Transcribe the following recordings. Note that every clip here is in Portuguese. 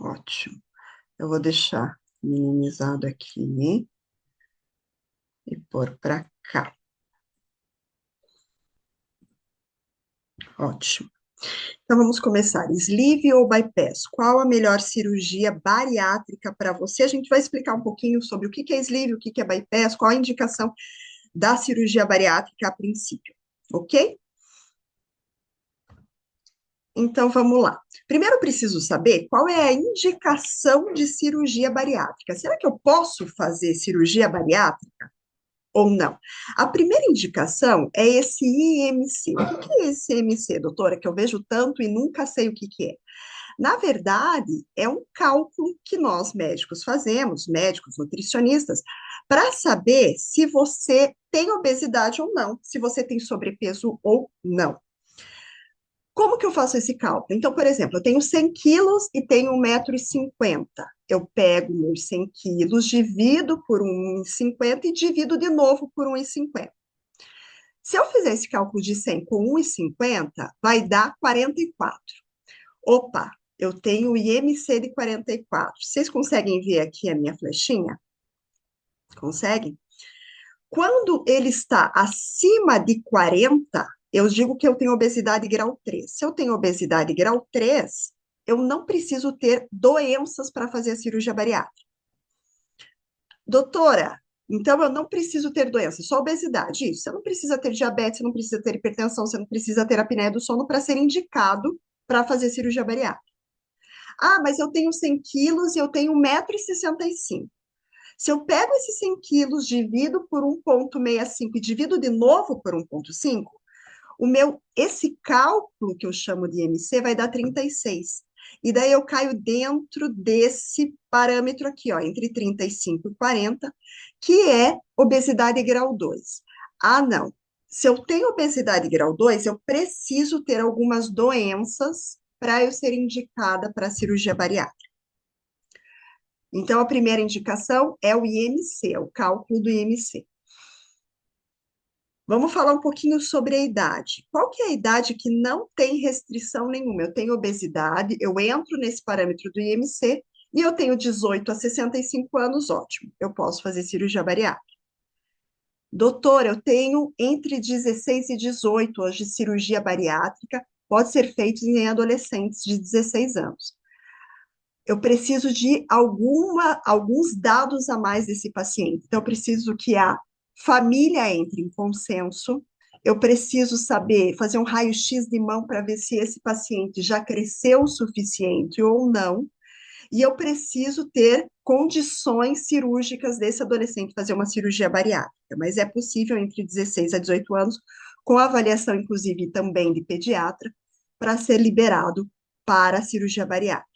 Ótimo. Eu vou deixar minimizado aqui e pôr para cá. Ótimo. Então, vamos começar. Sleeve ou bypass? Qual a melhor cirurgia bariátrica para você? A gente vai explicar um pouquinho sobre o que é sleeve, o que é bypass, qual a indicação da cirurgia bariátrica a princípio, ok? Então, vamos lá. Primeiro, eu preciso saber qual é a indicação de cirurgia bariátrica. Será que eu posso fazer cirurgia bariátrica ou não? A primeira indicação é esse IMC. O que é esse IMC, doutora? Que eu vejo tanto e nunca sei o que é. Na verdade, é um cálculo que nós médicos fazemos, médicos nutricionistas, para saber se você tem obesidade ou não, se você tem sobrepeso ou não. Como que eu faço esse cálculo? Então, por exemplo, eu tenho 100 quilos e tenho 1,50 m. Eu pego meus 100 quilos, divido por 1,50 m e divido de novo por 1,50 m. Se eu fizer esse cálculo de 100 com 1,50, vai dar 44. Opa, eu tenho o IMC de 44. Vocês conseguem ver aqui a minha flechinha? Conseguem? Quando ele está acima de 40, eu digo que eu tenho obesidade grau 3. Se eu tenho obesidade grau 3, eu não preciso ter doenças para fazer a cirurgia bariátrica. Doutora, então eu não preciso ter doença, só obesidade. Isso, você não precisa ter diabetes, você não precisa ter hipertensão, você não precisa ter apneia do sono para ser indicado para fazer cirurgia bariátrica. Ah, mas eu tenho 100 quilos e eu tenho 1,65 m. Se eu pego esses 100 quilos, divido por 1,65 e divido de novo por 1,5, esse cálculo que eu chamo de IMC vai dar 36. E daí eu caio dentro desse parâmetro aqui, ó, entre 35 e 40, que é obesidade grau 2. Ah, não. Se eu tenho obesidade grau 2, eu preciso ter algumas doenças para eu ser indicada para cirurgia bariátrica. Então, a primeira indicação é o IMC, é o cálculo do IMC. Vamos falar um pouquinho sobre a idade. Qual que é a idade que não tem restrição nenhuma? Eu tenho obesidade, eu entro nesse parâmetro do IMC e eu tenho 18 a 65 anos, ótimo. Eu posso fazer cirurgia bariátrica. Doutor, eu tenho entre 16 e 18 hoje cirurgia bariátrica, pode ser feita em adolescentes de 16 anos. Eu preciso de alguns dados a mais desse paciente. Então, eu preciso que a família entre em consenso, eu preciso saber, fazer um raio-x de mão para ver se esse paciente já cresceu o suficiente ou não, e eu preciso ter condições cirúrgicas desse adolescente fazer uma cirurgia bariátrica, mas é possível entre 16 a 18 anos, com avaliação, inclusive, também de pediatra, para ser liberado para a cirurgia bariátrica.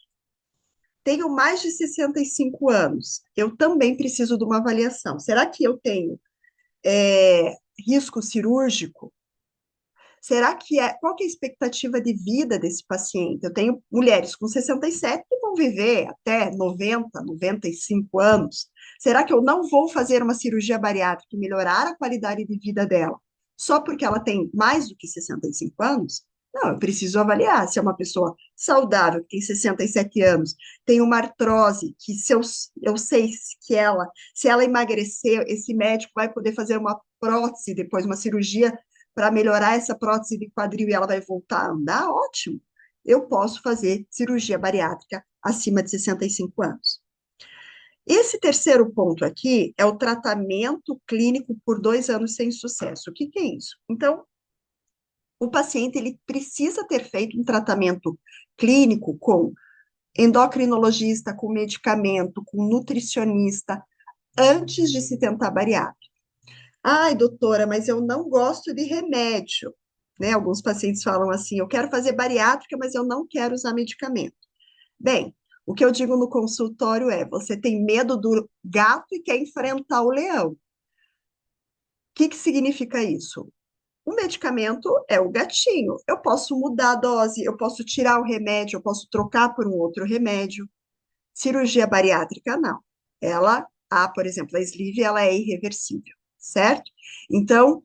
Tenho mais de 65 anos, eu também preciso de uma avaliação. Será que eu tenho risco cirúrgico? Será que qual que é a expectativa de vida desse paciente? Eu tenho mulheres com 67 que vão viver até 90, 95 anos. Será que eu não vou fazer uma cirurgia bariátrica e melhorar a qualidade de vida dela só porque ela tem mais do que 65 anos? Não, eu preciso avaliar se é uma pessoa saudável, que tem 67 anos, tem uma artrose, que eu sei que se ela emagrecer, esse médico vai poder fazer uma prótese, depois uma cirurgia para melhorar essa prótese de quadril e ela vai voltar a andar, ótimo. Eu posso fazer cirurgia bariátrica acima de 65 anos. Esse terceiro ponto aqui é o tratamento clínico por 2 anos sem sucesso. O que é isso? Então, o paciente ele precisa ter feito um tratamento clínico com endocrinologista, com medicamento, com nutricionista, antes de se tentar bariátrica. Ai, doutora, mas eu não gosto de remédio, né? Alguns pacientes falam assim: eu quero fazer bariátrica, mas eu não quero usar medicamento. Bem, o que eu digo no consultório é: você tem medo do gato e quer enfrentar o leão. O que significa isso? O medicamento é o gatinho. Eu posso mudar a dose, eu posso tirar o remédio, eu posso trocar por um outro remédio. Cirurgia bariátrica, não. Por exemplo, a sleeve, ela é irreversível, certo? Então,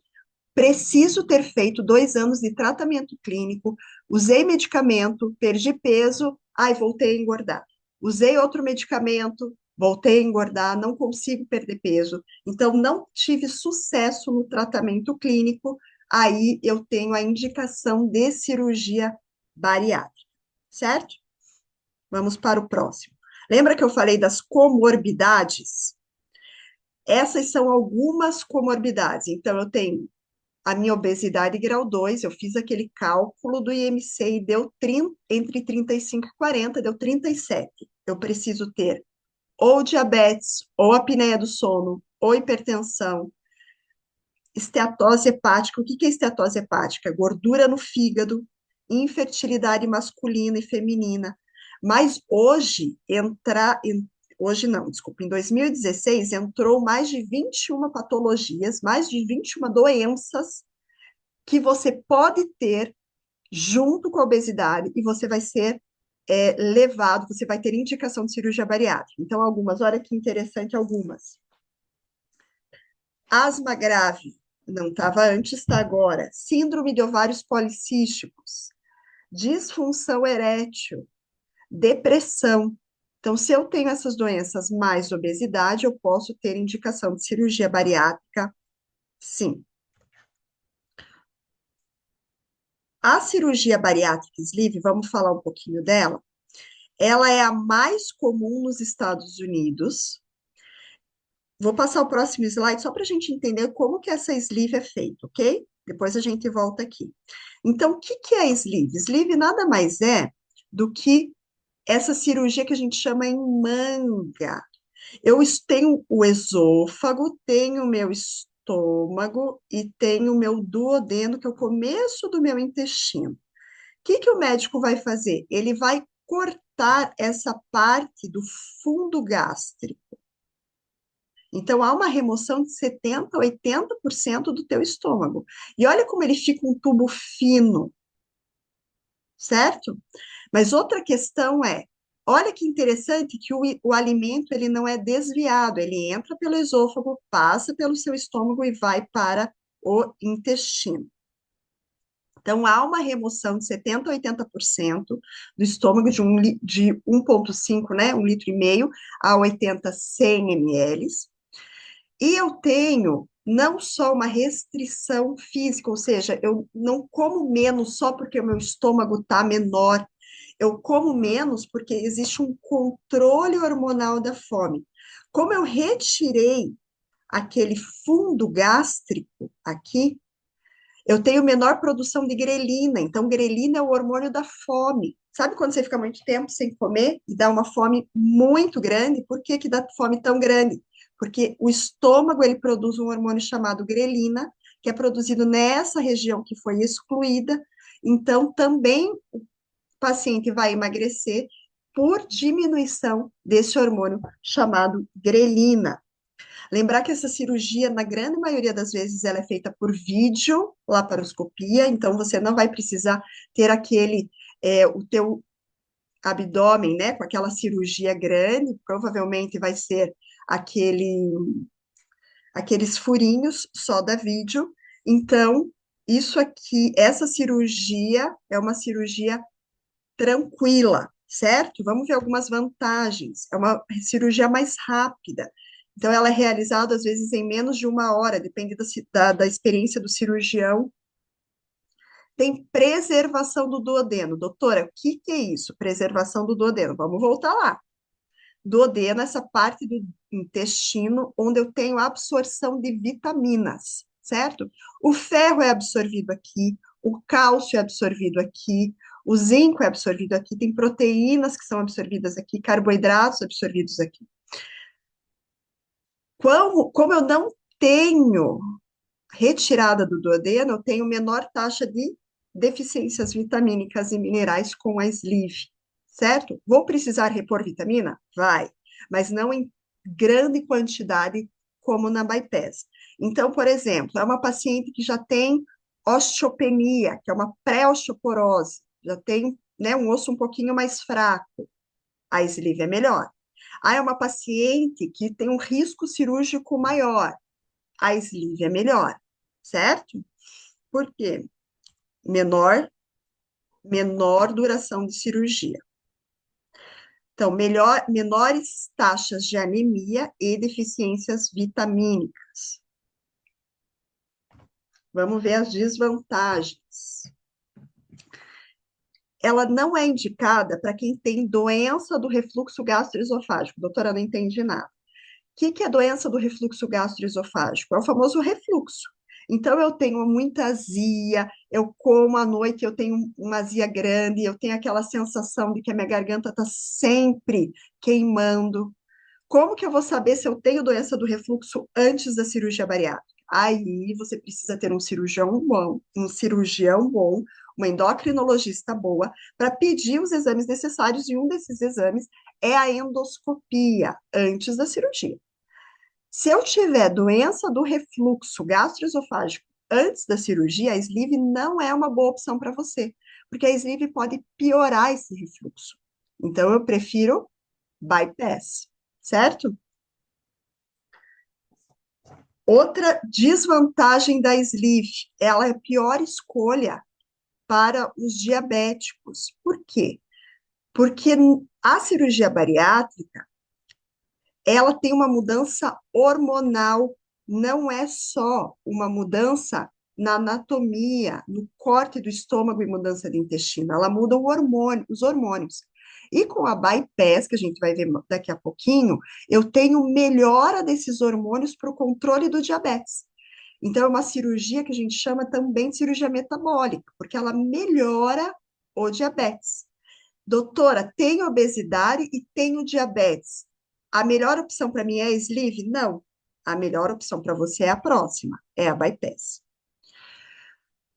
preciso ter feito 2 anos de tratamento clínico, usei medicamento, perdi peso, Ai, voltei a engordar. Usei outro medicamento, voltei a engordar, não consigo perder peso. Então, não tive sucesso no tratamento clínico. Aí eu tenho a indicação de cirurgia bariátrica, certo? Vamos para o próximo. Lembra que eu falei das comorbidades? Essas são algumas comorbidades. Então, eu tenho a minha obesidade grau 2. Eu fiz aquele cálculo do IMC e deu 30, entre 35 e 40, deu 37. Eu preciso ter ou diabetes, ou apneia do sono, ou hipertensão, esteatose hepática. O que que é esteatose hepática? Gordura no fígado, infertilidade masculina e feminina. Mas hoje não, desculpa, em 2016 entrou mais de 21 patologias, mais de 21 doenças que você pode ter junto com a obesidade e você vai ser levado, você vai ter indicação de cirurgia bariátrica. Então, algumas, olha que interessante, algumas. Asma grave, não estava antes, está agora. Síndrome de ovários policísticos, disfunção erétil, depressão. Então, se eu tenho essas doenças mais obesidade, eu posso ter indicação de cirurgia bariátrica, sim. A cirurgia bariátrica sleeve, vamos falar um pouquinho dela. Ela é a mais comum nos Estados Unidos. Vou passar o próximo slide só para a gente entender como que essa sleeve é feita, ok? Depois a gente volta aqui. Então, o que que é sleeve? Sleeve nada mais é do que essa cirurgia que a gente chama em manga. Tenho o esôfago, tenho o meu estômago e tenho o meu duodeno, que é o começo do meu intestino. O que que o médico vai fazer? Ele vai cortar essa parte do fundo gástrico. Então, há uma remoção de 70% a 80% do teu estômago. E olha como ele fica um tubo fino, certo? Mas outra questão é, olha que interessante que o alimento ele não é desviado, ele entra pelo esôfago, passa pelo seu estômago e vai para o intestino. Então, há uma remoção de 70% a 80% do estômago de 1,5, né, 1,5 litro a 80, 100 ml. E eu tenho não só uma restrição física, ou seja, eu não como menos só porque o meu estômago está menor, eu como menos porque existe um controle hormonal da fome. Como eu retirei aquele fundo gástrico aqui, eu tenho menor produção de grelina. Então, grelina é o hormônio da fome. Sabe quando você fica muito tempo sem comer e dá uma fome muito grande? Por que que dá fome tão grande? Porque o estômago ele produz um hormônio chamado grelina, que é produzido nessa região que foi excluída. Então, também o paciente vai emagrecer por diminuição desse hormônio chamado grelina. Lembrar que essa cirurgia, na grande maioria das vezes, ela é feita por vídeo, laparoscopia, então você não vai precisar ter o teu abdômen, né, com aquela cirurgia grande, provavelmente vai ser aquele, aqueles furinhos só da vídeo. Então, isso aqui, essa cirurgia é uma cirurgia tranquila, certo? Vamos ver algumas vantagens. É uma cirurgia mais rápida. Então, ela é realizada, às vezes, em menos de 1 hora, depende da experiência do cirurgião. Tem preservação do duodeno. Doutora, o que que é isso? Preservação do duodeno. Vamos voltar lá. Duodeno, essa parte do intestino onde eu tenho absorção de vitaminas, certo? O ferro é absorvido aqui, o cálcio é absorvido aqui, o zinco é absorvido aqui, tem proteínas que são absorvidas aqui, carboidratos absorvidos aqui. Como eu não tenho retirada do duodeno, eu tenho menor taxa de deficiências vitamínicas e minerais com a sleeve, certo? Vou precisar repor vitamina? Vai, mas não em grande quantidade como na bypass. Então, por exemplo, é uma paciente que já tem osteopenia, que é uma pré-osteoporose, já tem, né, um osso um pouquinho mais fraco, a sleeve é melhor. Aí é uma paciente que tem um risco cirúrgico maior, a sleeve é melhor, certo? Por quê? Menor duração de cirurgia. Então, menores taxas de anemia e deficiências vitamínicas. Vamos ver as desvantagens. Ela não é indicada para quem tem doença do refluxo gastroesofágico. Doutora, não entendi nada. Que é a doença do refluxo gastroesofágico? É o famoso refluxo. Então, eu tenho muita azia, eu como à noite, eu tenho uma azia grande, eu tenho aquela sensação de que a minha garganta está sempre queimando. Como que eu vou saber se eu tenho doença do refluxo antes da cirurgia bariátrica? Aí você precisa ter um cirurgião bom, uma endocrinologista boa, para pedir os exames necessários, e um desses exames é a endoscopia antes da cirurgia. Se eu tiver doença do refluxo gastroesofágico antes da cirurgia, a sleeve não é uma boa opção para você, porque a sleeve pode piorar esse refluxo. Então, eu prefiro bypass, certo? Outra desvantagem da sleeve, ela é a pior escolha para os diabéticos. Por quê? Porque a cirurgia bariátrica, ela tem uma mudança hormonal, não é só uma mudança na anatomia, no corte do estômago e mudança de intestino, ela muda os hormônios. E com a bypass, que a gente vai ver daqui a pouquinho, eu tenho melhora desses hormônios para o controle do diabetes. Então, é uma cirurgia que a gente chama também de cirurgia metabólica, porque ela melhora o diabetes. Doutora, tenho obesidade e tenho diabetes. A melhor opção para mim é a sleeve? Não. A melhor opção para você é a próxima, é a bypass.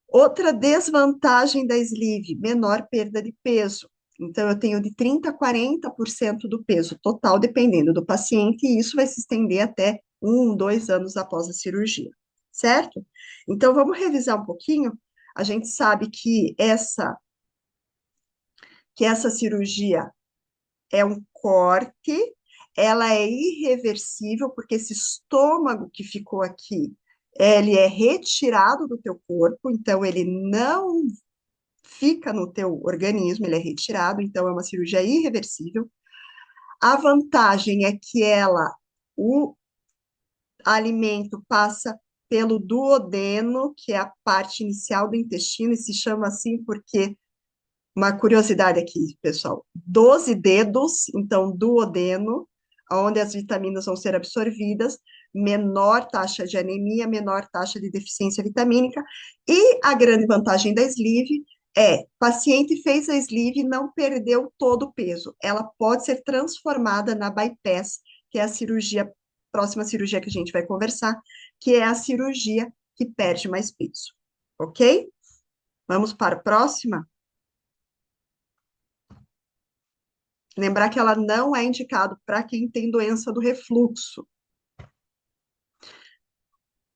Outra desvantagem da sleeve, menor perda de peso. Então, eu tenho de 30% a 40% do peso total, dependendo do paciente, e isso vai se estender até 1, 2 anos após a cirurgia, certo? Então, vamos revisar um pouquinho. A gente sabe que essa cirurgia é um corte, ela é irreversível, porque esse estômago que ficou aqui, ele é retirado do teu corpo, então ele não fica no teu organismo, ele é retirado, então é uma cirurgia irreversível. A vantagem é que o alimento passa pelo duodeno, que é a parte inicial do intestino, e se chama assim porque, uma curiosidade aqui, pessoal, 12 dedos, então duodeno, onde as vitaminas vão ser absorvidas, menor taxa de anemia, menor taxa de deficiência vitamínica, e a grande vantagem da sleeve paciente fez a sleeve e não perdeu todo o peso. Ela pode ser transformada na bypass, que é a próxima cirurgia que a gente vai conversar, que é a cirurgia que perde mais peso, ok? Vamos para a próxima? Lembrar que ela não é indicada para quem tem doença do refluxo.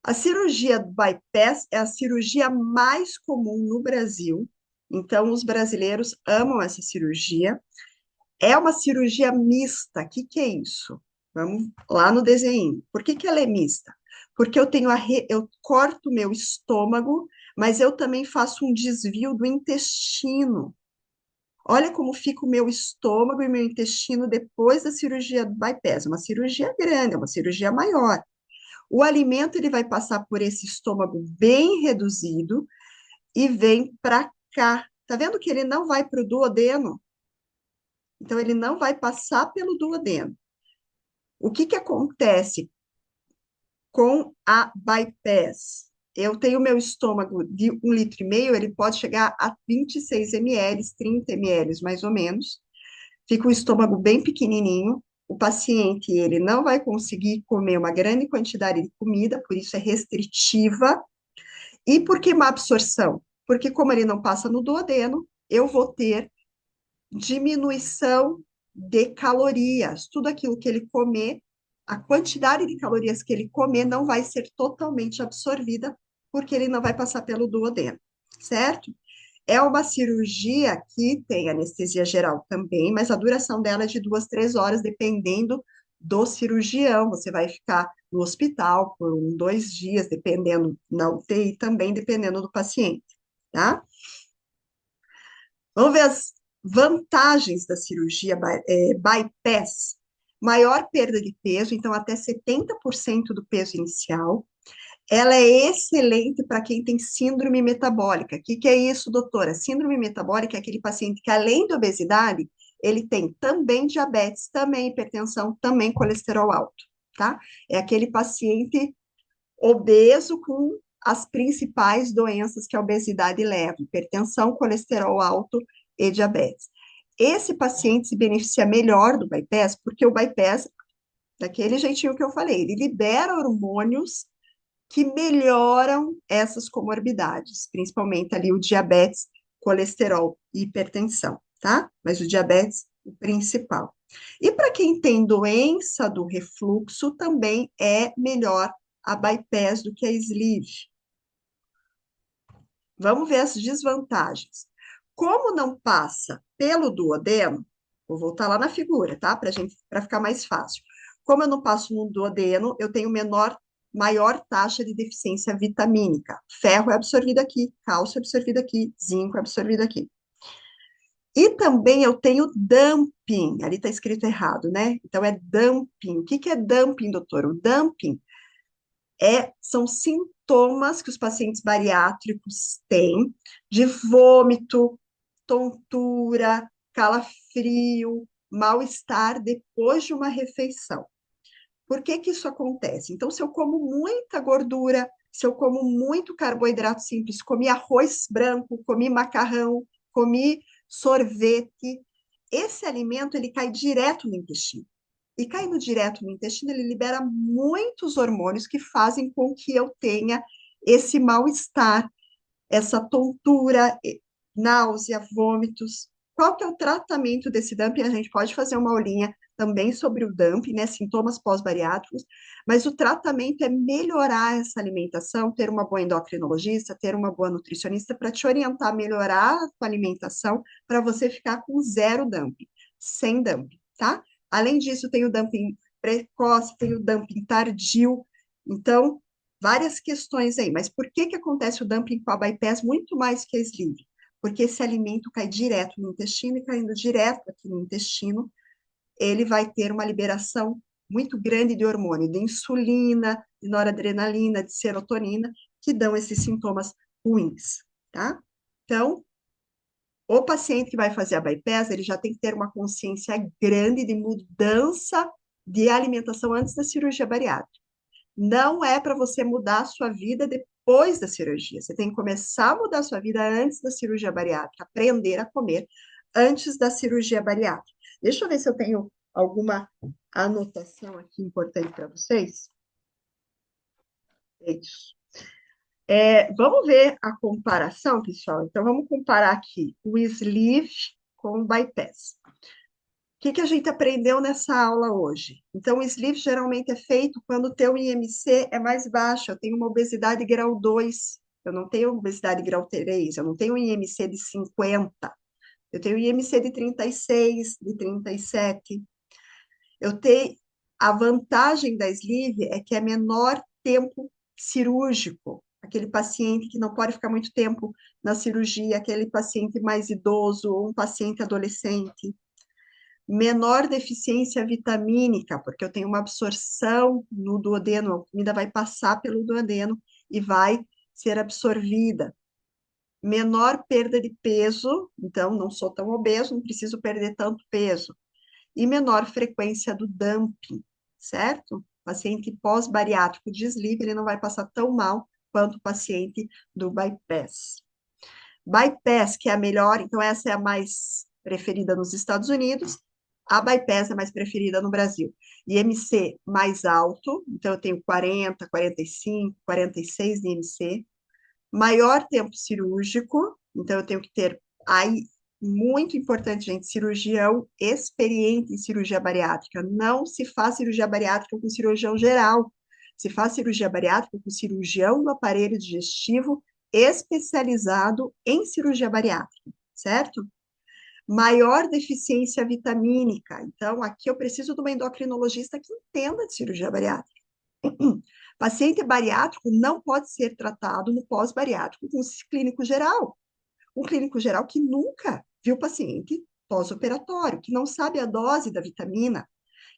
A cirurgia do bypass é a cirurgia mais comum no Brasil, então os brasileiros amam essa cirurgia. É uma cirurgia mista. O que é isso? Vamos lá no desenho. Por que ela é mista? Porque eu corto o meu estômago, mas eu também faço um desvio do intestino. Olha como fica o meu estômago e meu intestino depois da cirurgia do bypass. Uma cirurgia grande, é uma cirurgia maior. O alimento ele vai passar por esse estômago bem reduzido e vem para cá. Tá vendo que ele não vai para o duodeno? Então, ele não vai passar pelo duodeno. O que acontece com a bypass? Eu tenho meu estômago de 1,5 litro, ele pode chegar a 26 ml, 30 ml mais ou menos. Fica um estômago bem pequenininho. O paciente, ele não vai conseguir comer uma grande quantidade de comida, por isso é restritiva. E por que má absorção? Porque como ele não passa no duodeno, eu vou ter diminuição de calorias. Tudo aquilo que ele comer, a quantidade de calorias que ele comer não vai ser totalmente absorvida, porque ele não vai passar pelo duodeno, certo? É uma cirurgia que tem anestesia geral também, mas a duração dela é de 2, 3 horas, dependendo do cirurgião. Você vai ficar no hospital por 1, 2 dias, dependendo, na UTI também, dependendo do paciente, tá? Vamos ver Vantagens da cirurgia bypass: maior perda de peso, então até 70% do peso inicial. Ela é excelente para quem tem síndrome metabólica. O que, que é isso, doutora? Síndrome metabólica é aquele paciente que, além da obesidade, ele tem também diabetes, também hipertensão, também colesterol alto, tá? É aquele paciente obeso com as principais doenças que a obesidade leva: hipertensão, colesterol alto e diabetes. Esse paciente se beneficia melhor do bypass, porque o bypass, daquele jeitinho que eu falei, ele libera hormônios que melhoram essas comorbidades, principalmente ali o diabetes, colesterol e hipertensão, tá? Mas o diabetes, o principal. E para quem tem doença do refluxo, também é melhor a bypass do que a sleeve. Vamos ver as desvantagens. Como não passa pelo duodeno, vou voltar lá na figura, tá? Para ficar mais fácil. Como eu não passo no duodeno, eu tenho maior taxa de deficiência vitamínica. Ferro é absorvido aqui, cálcio é absorvido aqui, zinco é absorvido aqui. E também eu tenho dumping, ali está escrito errado, né? Então é dumping. O que que é dumping, doutor? O dumping são sintomas que os pacientes bariátricos têm de vômito, tontura, calafrio, mal-estar depois de uma refeição. Por que que isso acontece? Então, se eu como muita gordura, se eu como muito carboidrato simples, comi arroz branco, comi macarrão, comi sorvete, esse alimento ele cai direto no intestino. E caindo direto no intestino, ele libera muitos hormônios que fazem com que eu tenha esse mal-estar, essa tontura, náusea, vômitos. Qual que é o tratamento desse dumping? A gente pode fazer uma aulinha também sobre o dumping, né, sintomas pós-bariátricos, mas o tratamento é melhorar essa alimentação, ter uma boa endocrinologista, ter uma boa nutricionista para te orientar a melhorar a tua alimentação, para você ficar com zero dumping, sem dumping, tá? Além disso, tem o dumping precoce, tem o dumping tardio, então várias questões aí, mas por que que acontece o dumping com a bypass muito mais que a sleeve? Porque esse alimento cai direto no intestino e caindo direto aqui no intestino, ele vai ter uma liberação muito grande de hormônio, de insulina, de noradrenalina, de serotonina, que dão esses sintomas ruins, tá? Então, o paciente que vai fazer a bypass, ele já tem que ter uma consciência grande de mudança de alimentação antes da cirurgia bariátrica. Não é para você mudar a sua vida depois da cirurgia. Você tem que começar a mudar a sua vida antes da cirurgia bariátrica, aprender a comer antes da cirurgia bariátrica. Deixa eu ver se eu tenho alguma anotação aqui importante para vocês. É isso. Vamos ver a comparação, pessoal. Então, vamos comparar aqui o sleeve com o bypass. O que que a gente aprendeu nessa aula hoje? Então, o sleeve geralmente é feito quando o teu IMC é mais baixo. Eu tenho uma obesidade grau 2, eu não tenho obesidade grau 3, eu não tenho um IMC de 50, eu tenho IMC de 36, de 37. Eu tenho a vantagem da sleeve é que é menor tempo cirúrgico. Aquele paciente que não pode ficar muito tempo na cirurgia, aquele paciente mais idoso ou um paciente adolescente. Menor deficiência vitamínica, porque eu tenho uma absorção no duodeno, a comida vai passar pelo duodeno e vai ser absorvida. Menor perda de peso, então não sou tão obeso, não preciso perder tanto peso. E menor frequência do dumping, certo? Paciente pós-bariátrico de sleeve, ele não vai passar tão mal quanto o paciente do bypass. Bypass, que é a melhor, então essa é a mais preferida nos Estados Unidos, a bypass é mais preferida no Brasil. IMC mais alto, então eu tenho 40, 45, 46 de IMC. Maior tempo cirúrgico, então eu tenho que ter aí, muito importante, gente, cirurgião experiente em cirurgia bariátrica. Não se faz cirurgia bariátrica com cirurgião geral. Se faz cirurgia bariátrica com cirurgião do aparelho digestivo especializado em cirurgia bariátrica, certo? Maior deficiência vitamínica. Então, aqui eu preciso de uma endocrinologista que entenda de cirurgia bariátrica. Paciente bariátrico não pode ser tratado no pós-bariátrico com um clínico geral. Um clínico geral que nunca viu paciente pós-operatório, que não sabe a dose da vitamina,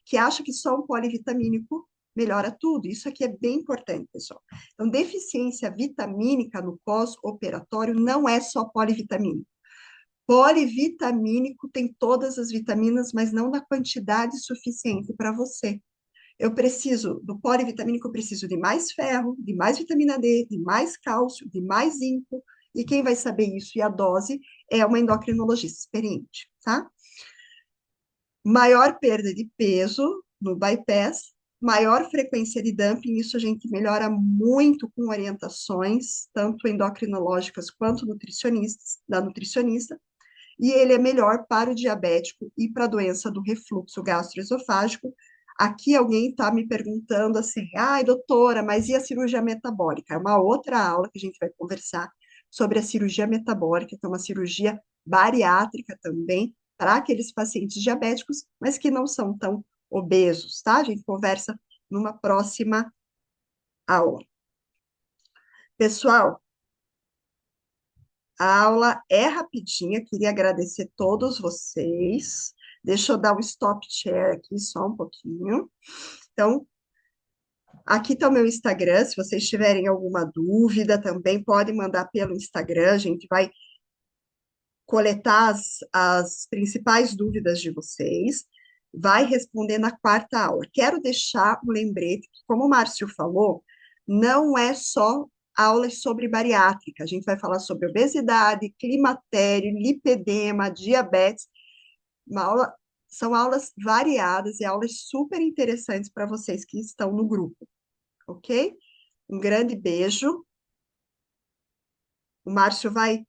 que acha que só um polivitamínico melhora tudo. Isso aqui é bem importante, pessoal. Então, deficiência vitamínica no pós-operatório não é só polivitamínico. Polivitamínico tem todas as vitaminas, mas não na quantidade suficiente para você. Eu preciso do polivitamínico, eu preciso de mais ferro, de mais vitamina D, de mais cálcio, de mais zinco, e quem vai saber isso e a dose é uma endocrinologista experiente, tá? Maior perda de peso no bypass, maior frequência de dumping, isso a gente melhora muito com orientações, tanto endocrinológicas quanto nutricionistas, da nutricionista, e ele é melhor para o diabético e para a doença do refluxo gastroesofágico. Aqui alguém está me perguntando assim, ai, doutora, mas e a cirurgia metabólica? É uma outra aula que a gente vai conversar sobre a cirurgia metabólica, que é uma cirurgia bariátrica também, para aqueles pacientes diabéticos, mas que não são tão obesos, tá? A gente conversa numa próxima aula. Pessoal, a aula é rapidinha, queria agradecer todos vocês. Deixa eu dar um stop share aqui só um pouquinho. Então, aqui está o meu Instagram, se vocês tiverem alguma dúvida também, podem mandar pelo Instagram, a gente vai coletar as principais dúvidas de vocês, vai responder na quarta aula. Quero deixar um lembrete, que, como o Márcio falou, não é só aulas sobre bariátrica, a gente vai falar sobre obesidade, climatério, lipedema, diabetes, uma aula, são aulas variadas e aulas super interessantes para vocês que estão no grupo, ok? Um grande beijo. O Márcio vai